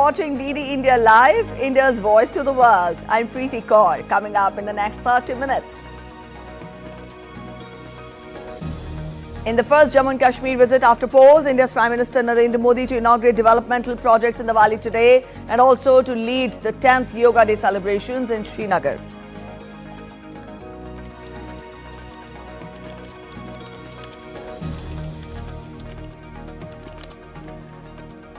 watching DD India Live, India's voice to the world. I'm Preeti Kaur. Coming up in the next 30 minutes. In the first Jammu and Kashmir visit after polls, India's Prime Minister Narendra Modi to inaugurate developmental projects in the valley today and also to lead the 10th Yoga Day celebrations in Srinagar.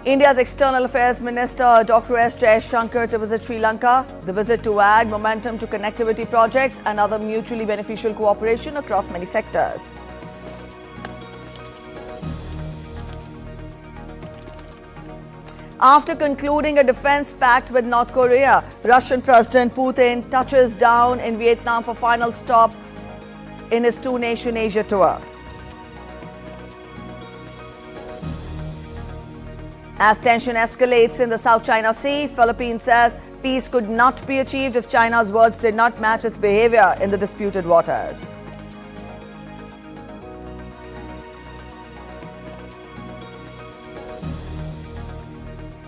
India's External Affairs Minister Dr. S. Jaishankar to visit Sri Lanka. The visit to add momentum to connectivity projects and other mutually beneficial cooperation across many sectors. After concluding a defense pact with North Korea, Russian President Putin touches down in Vietnam for final stop in his two-nation Asia tour. As tension escalates in the South China Sea, Philippines says peace could not be achieved if China's words did not match its behavior in the disputed waters.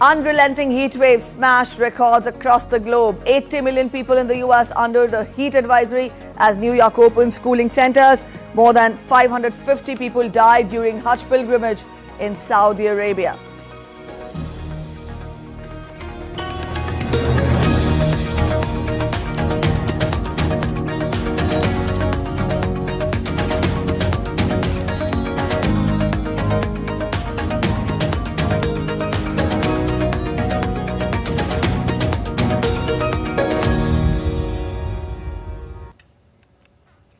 Unrelenting heat waves smashed records across the globe. 80 million people in the US under the heat advisory as New York opens schooling centers. More than 550 people died during Hajj pilgrimage in Saudi Arabia.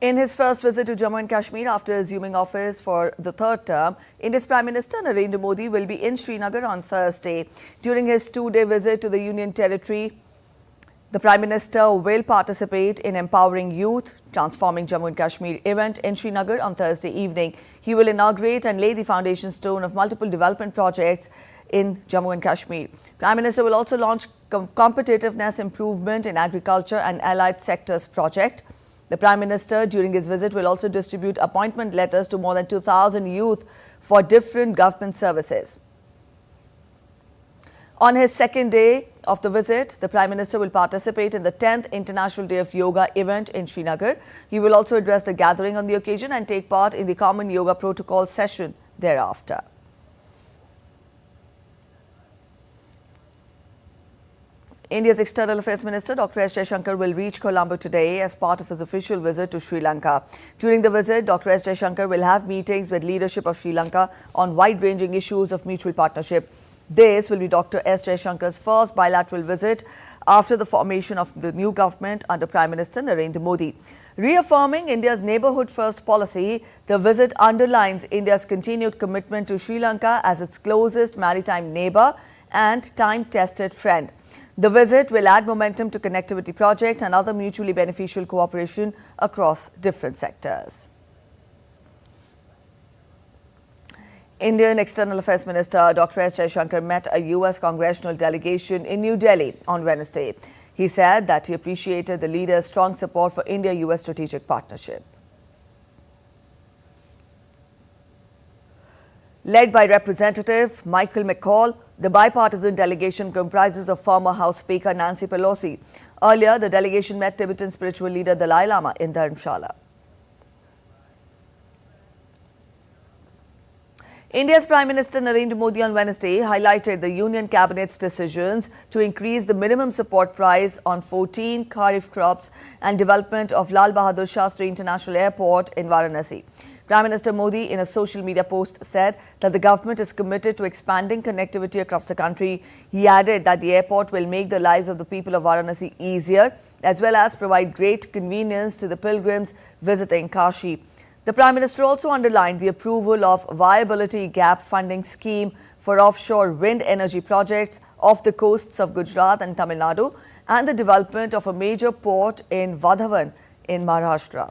In his first visit to Jammu and Kashmir after assuming office for the third term, India's Prime Minister Narendra Modi will be in Srinagar on Thursday. During his two-day visit to the Union Territory, the Prime Minister will participate in Empowering Youth, Transforming Jammu and Kashmir event in Srinagar on Thursday evening. He will inaugurate and lay the foundation stone of multiple development projects in Jammu and Kashmir. Prime Minister will also launch competitiveness improvement in agriculture and allied sectors project. The Prime Minister during his visit will also distribute appointment letters to more than 2,000 youth for different government services. On his second day of the visit, the Prime Minister will participate in the 10th International Day of Yoga event in Srinagar. He will also address the gathering on the occasion and take part in the Common Yoga Protocol session thereafter. India's External Affairs Minister Dr. S. Jaishankar will reach Colombo today as part of his official visit to Sri Lanka. During the visit, Dr. S. Jaishankar will have meetings with leadership of Sri Lanka on wide-ranging issues of mutual partnership. This will be Dr. S. Jaishankar's first bilateral visit after the formation of the new government under Prime Minister Narendra Modi. Reaffirming India's neighbourhood-first policy, the visit underlines India's continued commitment to Sri Lanka as its closest maritime neighbour and time-tested friend. The visit will add momentum to connectivity projects and other mutually beneficial cooperation across different sectors. Indian External Affairs Minister Dr. S. Jaishankar met a US congressional delegation in New Delhi on Wednesday. He said that he appreciated the leader's strong support for India-US strategic partnership. Led by Representative Michael McCall, the bipartisan delegation comprises of former House Speaker Nancy Pelosi. Earlier, the delegation met Tibetan spiritual leader Dalai Lama in Dharamshala. India's Prime Minister Narendra Modi on Wednesday highlighted the Union Cabinet's decisions to increase the minimum support price on 14 kharif crops and development of Lal Bahadur Shastri International Airport in Varanasi. Prime Minister Modi, in a social media post, said that the government is committed to expanding connectivity across the country. He added that the airport will make the lives of the people of Varanasi easier, as well as provide great convenience to the pilgrims visiting Kashi. The Prime Minister also underlined the approval of Viability Gap Funding Scheme for offshore wind energy projects off the coasts of Gujarat and Tamil Nadu and the development of a major port in Vadhavan in Maharashtra.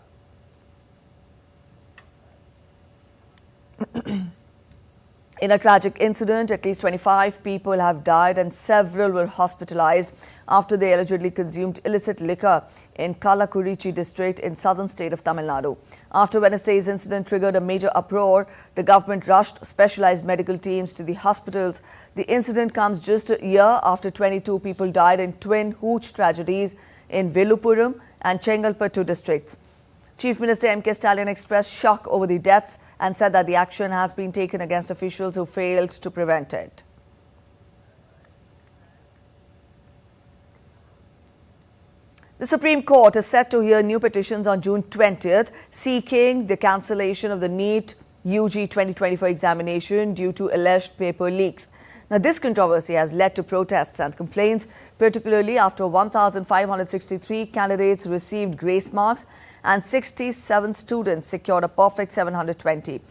In a tragic incident, at least 25 people have died and several were hospitalized after they allegedly consumed illicit liquor in Kallakurichi district in southern state of Tamil Nadu. After Wednesday's incident triggered a major uproar, the government rushed specialized medical teams to the hospitals. The incident comes just a year after 22 people died in twin hooch tragedies in Velupuram and Chengalpattu districts. Chief Minister M.K. Stalin expressed shock over the deaths and said that the action has been taken against officials who failed to prevent it. The Supreme Court is set to hear new petitions on June 20th seeking the cancellation of the NEET UG 2024 examination due to alleged paper leaks. Now, this controversy has led to protests and complaints, particularly after 1,563 candidates received grace marks and 67 students secured a perfect 720.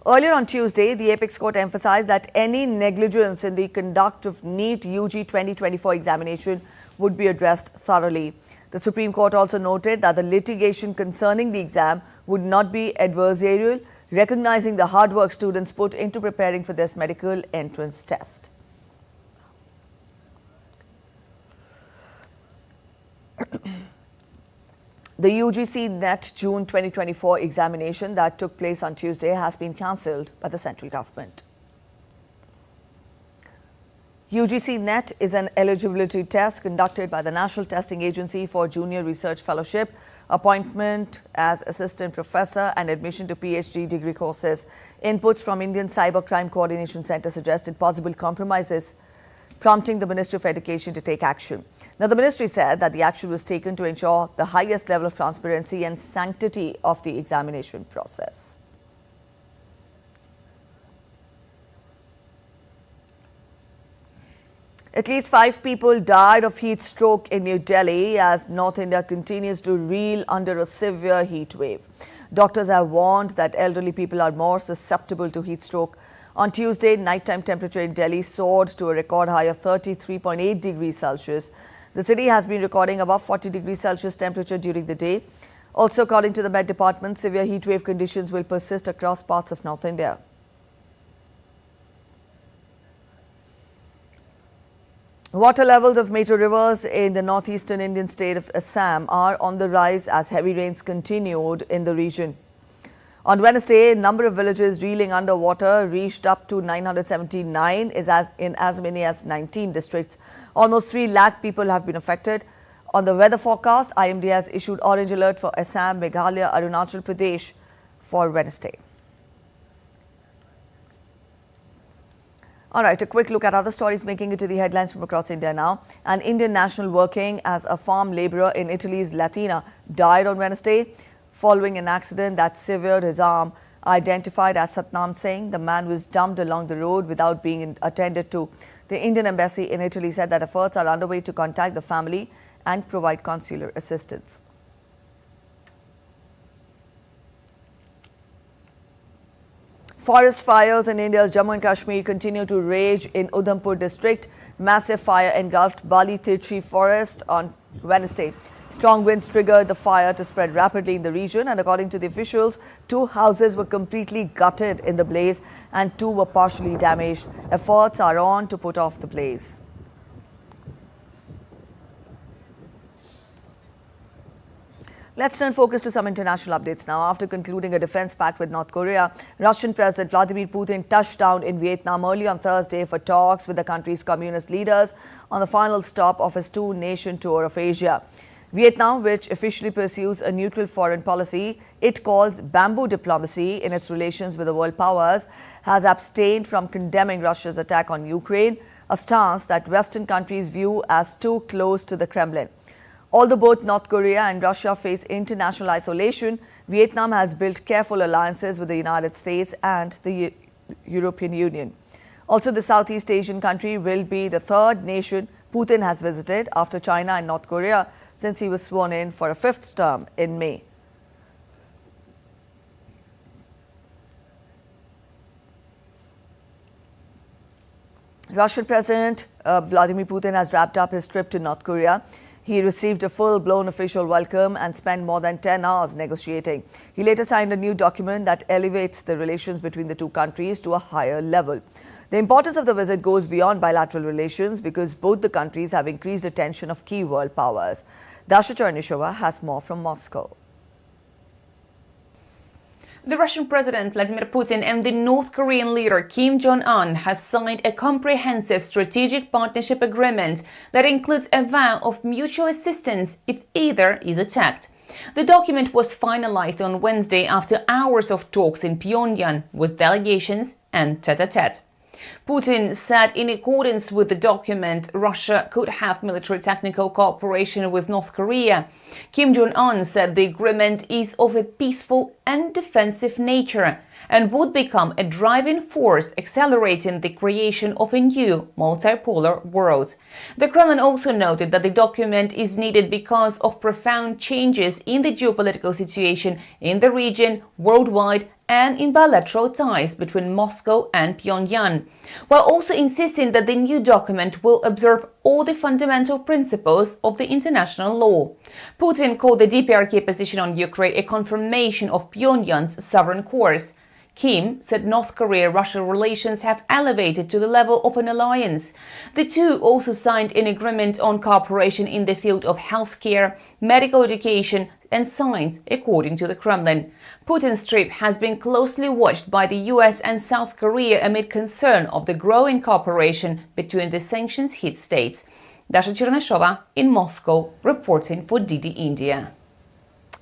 Earlier on Tuesday, the Apex Court emphasized that any negligence in the conduct of NEET UG 2024 examination would be addressed thoroughly. The Supreme Court also noted that the litigation concerning the exam would not be adversarial, recognizing the hard work students put into preparing for this medical entrance test. The UGC NET June 2024 examination that took place on Tuesday has been cancelled by the central government. UGC NET is an eligibility test conducted by the National Testing Agency for Junior Research Fellowship, appointment as assistant professor and admission to PhD degree courses. Inputs from Indian Cybercrime Coordination Centre suggested possible compromises, prompting the Ministry of Education to take action. Now, the ministry said that the action was taken to ensure the highest level of transparency and sanctity of the examination process. At least 5 people died of heat stroke in New Delhi as North India continues to reel under a severe heat wave. Doctors have warned that elderly people are more susceptible to heat stroke. On Tuesday, nighttime temperature in Delhi soared to a record high of 33.8 degrees Celsius. The city has been recording above 40 degrees Celsius temperature during the day. Also, according to the Met Department, severe heat wave conditions will persist across parts of North India. Water levels of major rivers in the northeastern Indian state of Assam are on the rise as heavy rains continued in the region. On Wednesday, a number of villages reeling underwater reached up to 979 in as many as 19 districts. Almost 3 lakh people have been affected. On the weather forecast, IMD has issued orange alert for Assam, Meghalaya, Arunachal Pradesh for Wednesday. All right, a quick look at other stories making it to the headlines from across India now. An Indian national working as a farm labourer in Italy's Latina died on Wednesday following an accident that severed his arm. Identified as Satnam Singh, the man was dumped along the road without being attended to. The Indian embassy in Italy said that efforts are underway to contact the family and provide consular assistance. Forest fires in India's Jammu and Kashmir continue to rage in Udhampur district. Massive fire engulfed Bali Tirchi forest on Wednesday. Strong winds triggered the fire to spread rapidly in the region, and according to the officials, 2 houses were completely gutted in the blaze and 2 were partially damaged. Efforts are on to put off the blaze. Let's turn focus to some international updates now. After concluding a defense pact with North Korea, Russian President Vladimir Putin touched down in Vietnam early on Thursday for talks with the country's communist leaders on the final stop of his 2-nation tour of Asia. Vietnam, which officially pursues a neutral foreign policy it calls bamboo diplomacy in its relations with the world powers, has abstained from condemning Russia's attack on Ukraine, a stance that Western countries view as too close to the Kremlin. Although both North Korea and Russia face international isolation, Vietnam has built careful alliances with the United States and the European Union. Also, the Southeast Asian country will be the 3rd nation Putin has visited after China and North Korea since he was sworn in for a 5th term in May. Russian President Vladimir Putin has wrapped up his trip to North Korea. He received a full-blown official welcome and spent more than 10 hours negotiating. He later signed a new document that elevates the relations between the two countries to a higher level. The importance of the visit goes beyond bilateral relations because both the countries have increased attention of key world powers. Dasha Chernyshova has more from Moscow. The Russian President Vladimir Putin and the North Korean leader Kim Jong-un have signed a comprehensive strategic partnership agreement that includes a vow of mutual assistance if either is attacked. The document was finalized on Wednesday after hours of talks in Pyongyang with delegations and tete-a-tete. Putin said in accordance with the document, Russia could have military technical cooperation with North Korea. Kim Jong-un said the agreement is of a peaceful and defensive nature and would become a driving force accelerating the creation of a new multipolar world. The Kremlin also noted that the document is needed because of profound changes in the geopolitical situation in the region, worldwide, and in bilateral ties between Moscow and Pyongyang, while also insisting that the new document will observe all the fundamental principles of the international law. Putin called the DPRK position on Ukraine a confirmation of Pyongyang's sovereign course. Kim said North Korea-Russia relations have elevated to the level of an alliance. The two also signed an agreement on cooperation in the field of healthcare, medical education, and science, according to the Kremlin. Putin's trip has been closely watched by the US and South Korea amid concern of the growing cooperation between the sanctions-hit states. Dasha Chernyshova in Moscow, reporting for DD India.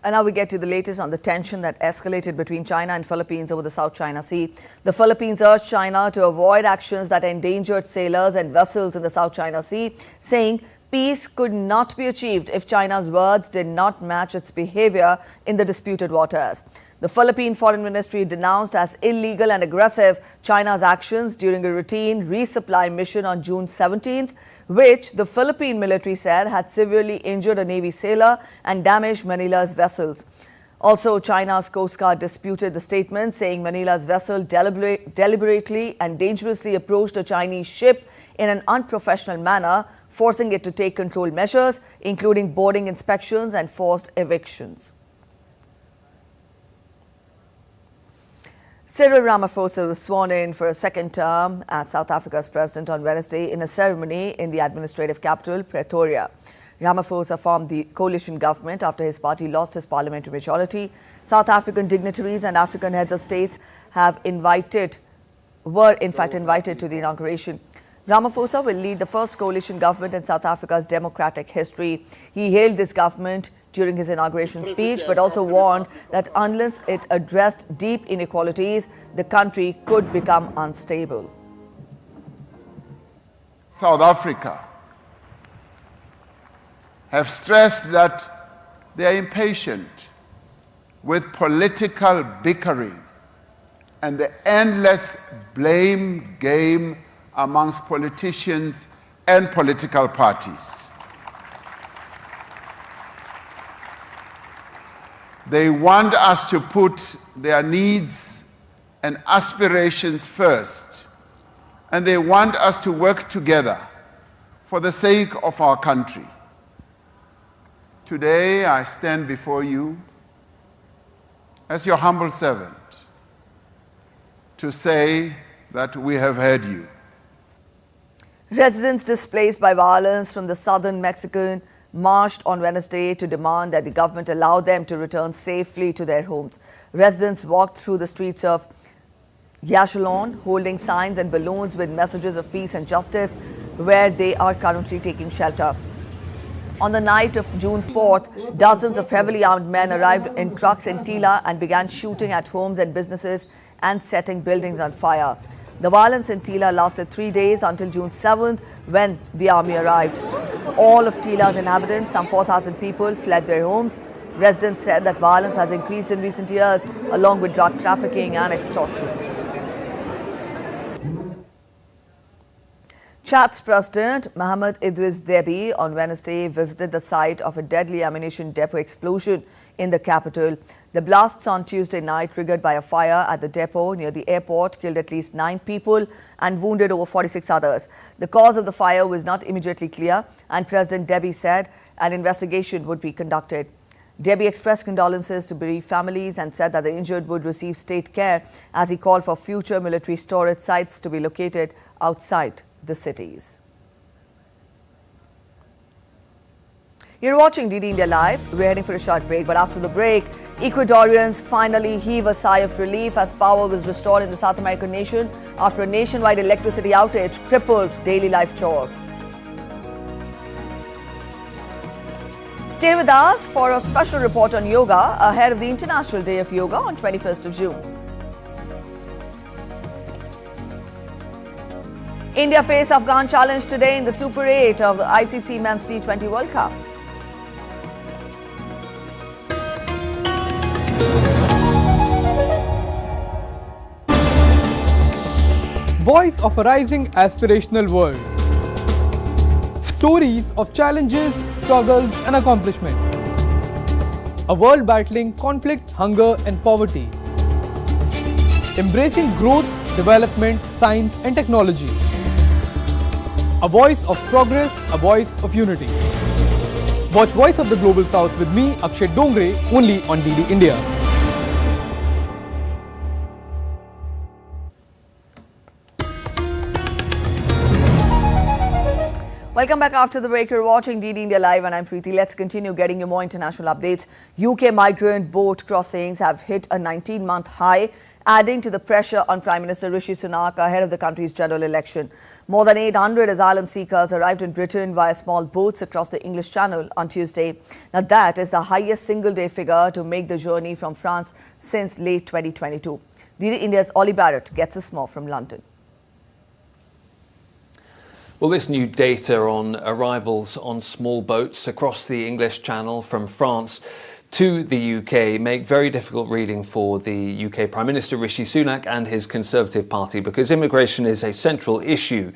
And now we get to the latest on the tension that escalated between China and Philippines over the South China Sea. The Philippines urged China to avoid actions that endangered sailors and vessels in the South China Sea, saying peace could not be achieved if China's words did not match its behavior in the disputed waters. The Philippine Foreign Ministry denounced as illegal and aggressive China's actions during a routine resupply mission on June 17th, which the Philippine military said had severely injured a Navy sailor and damaged Manila's vessels. Also, China's Coast Guard disputed the statement, saying Manila's vessel deliberately and dangerously approached a Chinese ship in an unprofessional manner, forcing it to take control measures, including boarding inspections and forced evictions. Cyril Ramaphosa was sworn in for a second term as South Africa's president on Wednesday in a ceremony in the administrative capital, Pretoria. Ramaphosa formed the coalition government after his party lost his parliamentary majority. South African dignitaries and African heads of state were in fact invited to the inauguration. Ramaphosa will lead the first coalition government in South Africa's democratic history. He hailed this government during his inauguration speech, but also warned that unless it addressed deep inequalities, the country could become unstable. South Africa have stressed that they are impatient with political bickering and the endless blame game amongst politicians and political parties. They want us to put their needs and aspirations first, and they want us to work together for the sake of our country. Today, I stand before you as your humble servant to say that we have heard you. Residents displaced by violence from the southern Mexico marched on Wednesday to demand that the government allow them to return safely to their homes. Residents walked through the streets of Yaxchilon, holding signs and balloons with messages of peace and justice, where they are currently taking shelter. On the night of June 4th, dozens of heavily armed men arrived in trucks in Tila and began shooting at homes and businesses and setting buildings on fire. The violence in Tila lasted 3 days until June 7th, when the army arrived. All of Tila's inhabitants, some 4,000 people, fled their homes. Residents said that violence has increased in recent years, along with drug trafficking and extortion. Chad's President Mohamed Idris Deby on Wednesday visited the site of a deadly ammunition depot explosion in the capital. The blasts on Tuesday night, triggered by a fire at the depot near the airport, killed at least 9 people and wounded over 46 others. The cause of the fire was not immediately clear, and President Deby said An investigation would be conducted. Debbie expressed condolences to bereaved families and said that the injured would receive state care as he called for future military storage sites to be located outside the cities. You're watching DD India Live. We're heading for a short break, but after the break, Ecuadorians finally heave a sigh of relief as power was restored in the South American nation after a nationwide electricity outage crippled daily life chores. Stay with us for a special report on yoga ahead of the International Day of Yoga on 21st of June. India face Afghan challenge today in the Super 8 of the ICC Men's T20 World Cup. Voice of a rising aspirational world. Stories of challenges, struggles and accomplishment. A world battling conflict, hunger and poverty. Embracing growth, development, science and technology. A voice of progress, a voice of unity. Watch Voice of the Global South with me, Akshay Dongre, only on DD India. Welcome back after the break. You're watching DD India Live and I'm Preeti. Let's continue getting you more international updates. UK migrant boat crossings have hit a 19-month high, adding to the pressure on Prime Minister Rishi Sunak ahead of the country's general election. More than 800 asylum seekers arrived in Britain via small boats across the English Channel on Tuesday. Now that is the highest single-day figure to make the journey from France since late 2022. DD India's Ollie Barrett gets us more from London. Well, this new data on arrivals on small boats across the English Channel from France to the UK make very difficult reading for the UK Prime Minister Rishi Sunak and his Conservative Party, because immigration is a central issue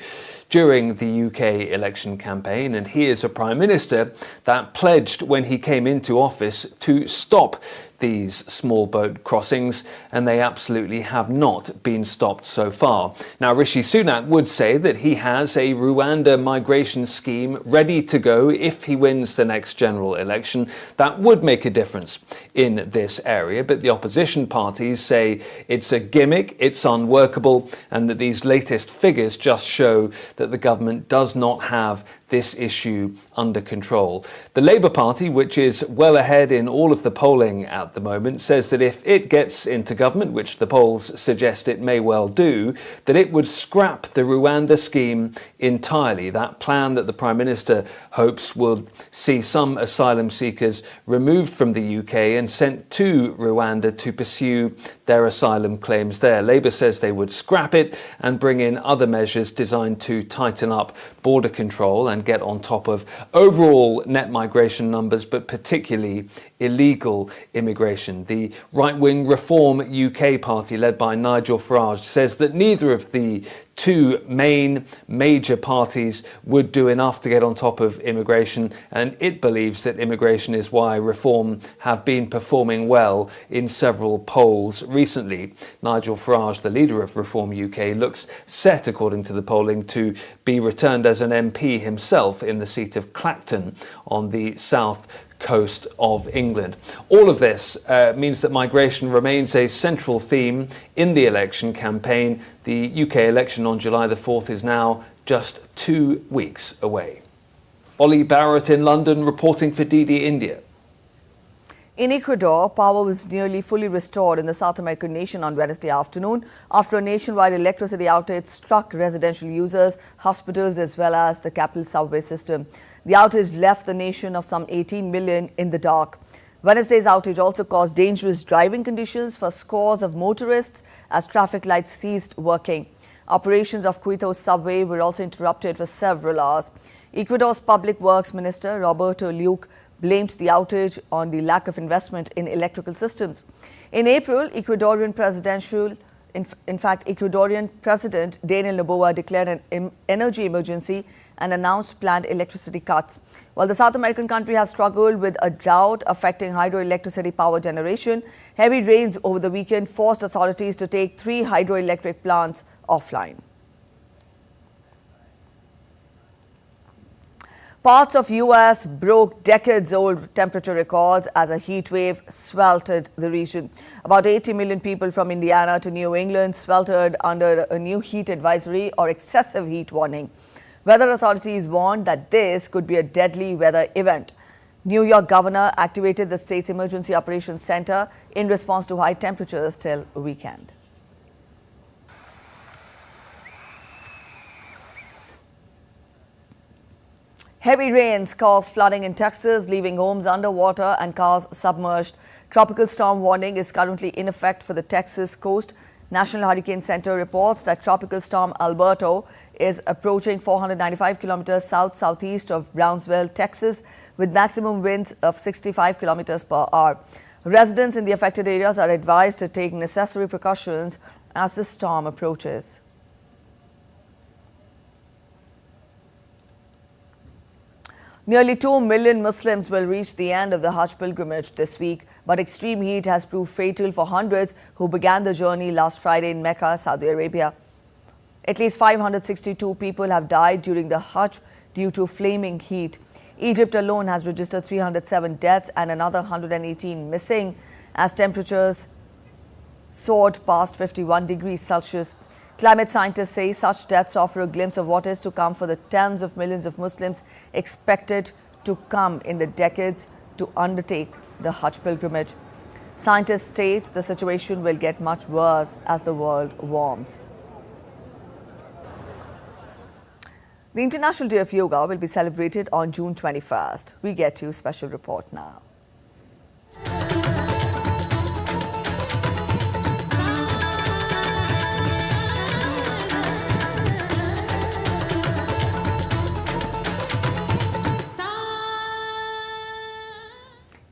during the UK election campaign, and he is a Prime Minister that pledged when he came into office to stop these small boat crossings, and they absolutely have not been stopped so far. Now, Rishi Sunak would say that he has a Rwanda migration scheme ready to go if he wins the next general election. That would make a difference in this area, but the opposition parties say it's a gimmick, it's unworkable, and that these latest figures just show that the government does not have this issue under control. The Labour Party, which is well ahead in all of the polling at the moment, says that if it gets into government, which the polls suggest it may well do, that it would scrap the Rwanda scheme entirely. That plan that the Prime Minister hopes will see some asylum seekers removed from the UK and sent to Rwanda to pursue their asylum claims there. Labour says they would scrap it and bring in other measures designed to tighten up border control and get on top of overall net migration numbers, but particularly illegal immigration. The right-wing Reform UK party, led by Nigel Farage, says that neither of the two major parties would do enough to get on top of immigration, and it believes that immigration is why Reform have been performing well in several polls recently. Nigel Farage, the leader of Reform UK, looks set, according to the polling, to be returned as an MP himself in the seat of Clacton on the south coast of England. All of this means that migration remains a central theme in the election campaign. The UK election on July the 4th is now just 2 weeks away. Ollie Barrett in London reporting for DD India. In Ecuador, power was nearly fully restored in the South American nation on Wednesday afternoon after a nationwide electricity outage struck residential users, hospitals as well as the capital subway system. The outage left the nation of some 18 million in the dark. Wednesday's outage also caused dangerous driving conditions for scores of motorists as traffic lights ceased working. Operations of Quito's subway were also interrupted for several hours. Ecuador's Public Works Minister Roberto Luque blamed the outage on the lack of investment in electrical systems. In April, Ecuadorian President Daniel Noboa declared an energy emergency and announced planned electricity cuts. While the South American country has struggled with a drought affecting hydroelectricity power generation, heavy rains over the weekend forced authorities to take 3 hydroelectric plants offline. Parts of US broke decades-old temperature records as a heat wave sweltered the region. About 80 million people from Indiana to New England sweltered under a new heat advisory or excessive heat warning. Weather authorities warned that this could be a deadly weather event. New York governor activated the state's Emergency Operations Center in response to high temperatures till weekend. Heavy rains caused flooding in Texas, leaving homes underwater and cars submerged. Tropical storm warning is currently in effect for the Texas coast. National Hurricane Center reports that Tropical Storm Alberto is approaching 495 kilometers south-southeast of Brownsville, Texas, with maximum winds of 65 kilometers per hour. Residents in the affected areas are advised to take necessary precautions as the storm approaches. Nearly 2 million Muslims will reach the end of the Hajj pilgrimage this week, but extreme heat has proved fatal for hundreds who began the journey last Friday in Mecca, Saudi Arabia. At least 562 people have died during the Hajj due to flaming heat. Egypt alone has registered 307 deaths and another 118 missing as temperatures soared past 51 degrees Celsius. Climate scientists say such deaths offer a glimpse of what is to come for the tens of millions of Muslims expected to come in the decades to undertake the Hajj pilgrimage. Scientists state the situation will get much worse as the world warms. The International Day of Yoga will be celebrated on June 21st. We get to a special report now.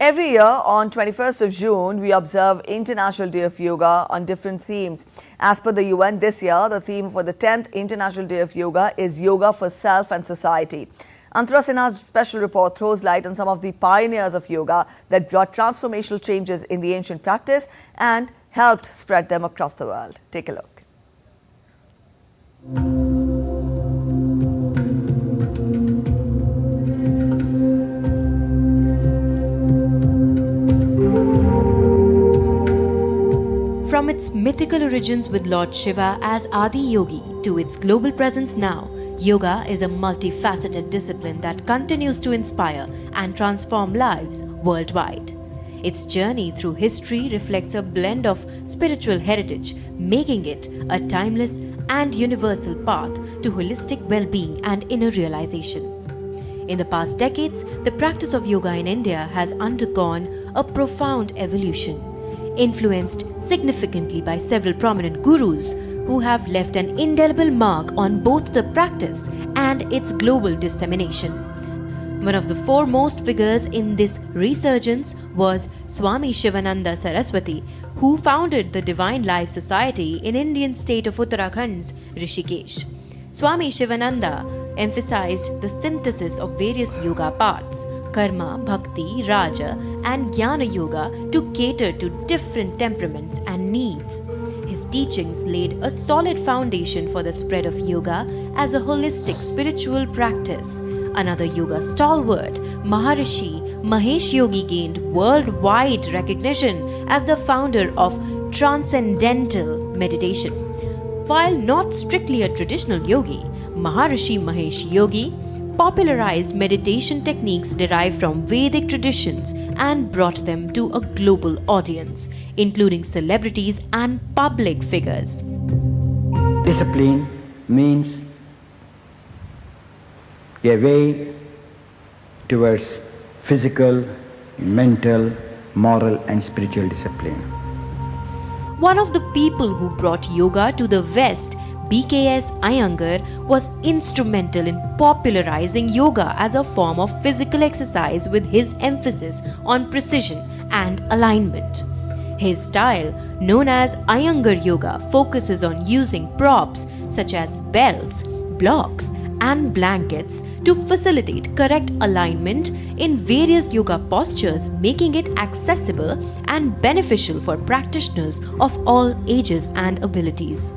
Every year on 21st of June, we observe International Day of Yoga on different themes. As per the UN, this year, the theme for the 10th International Day of Yoga is Yoga for Self and Society. Antara Sinha's special report throws light on some of the pioneers of yoga that brought transformational changes in the ancient practice and helped spread them across the world. Take a look. From its mythical origins with Lord Shiva as Adi Yogi to its global presence now, yoga is a multifaceted discipline that continues to inspire and transform lives worldwide. Its journey through history reflects a blend of spiritual heritage, making it a timeless and universal path to holistic well-being and inner realization. In the past decades, the practice of yoga in India has undergone a profound evolution, influenced significantly by several prominent gurus who have left an indelible mark on both the practice and its global dissemination. One of the foremost figures in this resurgence was Swami Shivananda Saraswati, who founded the Divine Life Society in Indian state of Uttarakhand's Rishikesh. Swami Shivananda emphasized the synthesis of various yoga paths, Karma, Bhakti, Raja and Jnana Yoga to cater to different temperaments and needs. His teachings laid a solid foundation for the spread of yoga as a holistic spiritual practice. Another yoga stalwart, Maharishi Mahesh Yogi, gained worldwide recognition as the founder of transcendental meditation. While not strictly a traditional yogi, Maharishi Mahesh Yogi popularized meditation techniques derived from Vedic traditions and brought them to a global audience, including celebrities and public figures. Discipline means a way towards physical, mental, moral and spiritual discipline. One of the people who brought yoga to the West, BKS Iyengar, was instrumental in popularizing yoga as a form of physical exercise with his emphasis on precision and alignment. His style, known as Iyengar Yoga, focuses on using props such as belts, blocks, and blankets to facilitate correct alignment in various yoga postures, making it accessible and beneficial for practitioners of all ages and abilities.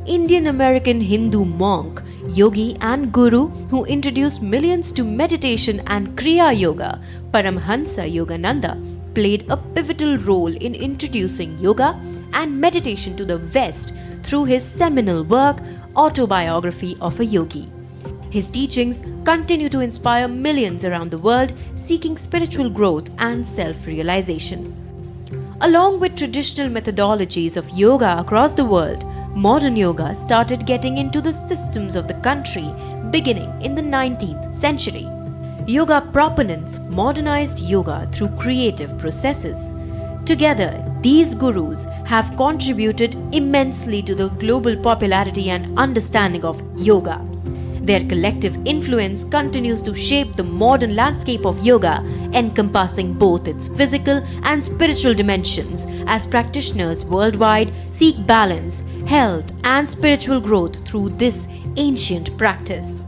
Indian American Hindu monk Yogi and Guru who introduced millions to meditation and Kriya Yoga, Paramhansa Yogananda, played a pivotal role in introducing yoga and meditation to the West through his seminal work, Autobiography of a Yogi. His teachings continue to inspire millions around the world seeking spiritual growth and self-realization. Along with traditional methodologies of yoga across the world, modern yoga started getting into the systems of the country beginning in the 19th century. Yoga proponents modernized yoga through creative processes. Together, these gurus have contributed immensely to the global popularity and understanding of yoga. Their collective influence continues to shape the modern landscape of yoga, encompassing both its physical and spiritual dimensions as practitioners worldwide seek balance, health, and spiritual growth through this ancient practice.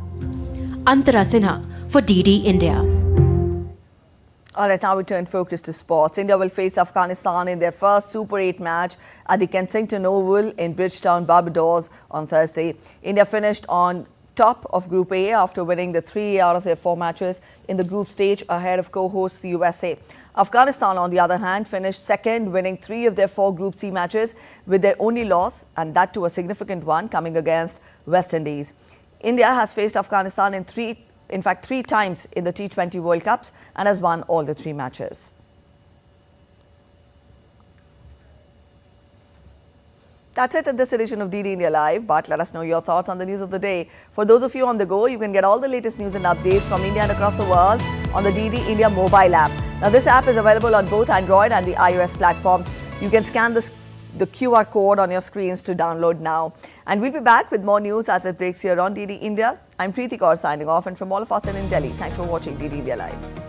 Antara Sinha for DD India. All right, now we turn focus to sports. India will face Afghanistan in their first Super 8 match at the Kensington Oval in Bridgetown, Barbados on Thursday. India finished on top of Group A after winning the 3 out of their 4 matches in the group stage ahead of co-hosts the USA. Afghanistan, on the other hand, finished second, winning 3 of their 4 Group C matches, with their only loss, and that to a significant one, coming against West Indies. India has faced Afghanistan in fact, three times in the T20 World Cups and has won all the 3 matches. That's it at this edition of DD India Live, but let us know your thoughts on the news of the day. For those of you on the go, you can get all the latest news and updates from India and across the world on the DD India mobile app. Now, this app is available on both Android and the iOS platforms. You can scan the QR code on your screens to download now. And we'll be back with more news as it breaks here on DD India. I'm Preeti Kaur signing off, and from all of us in Delhi, thanks for watching DD India Live.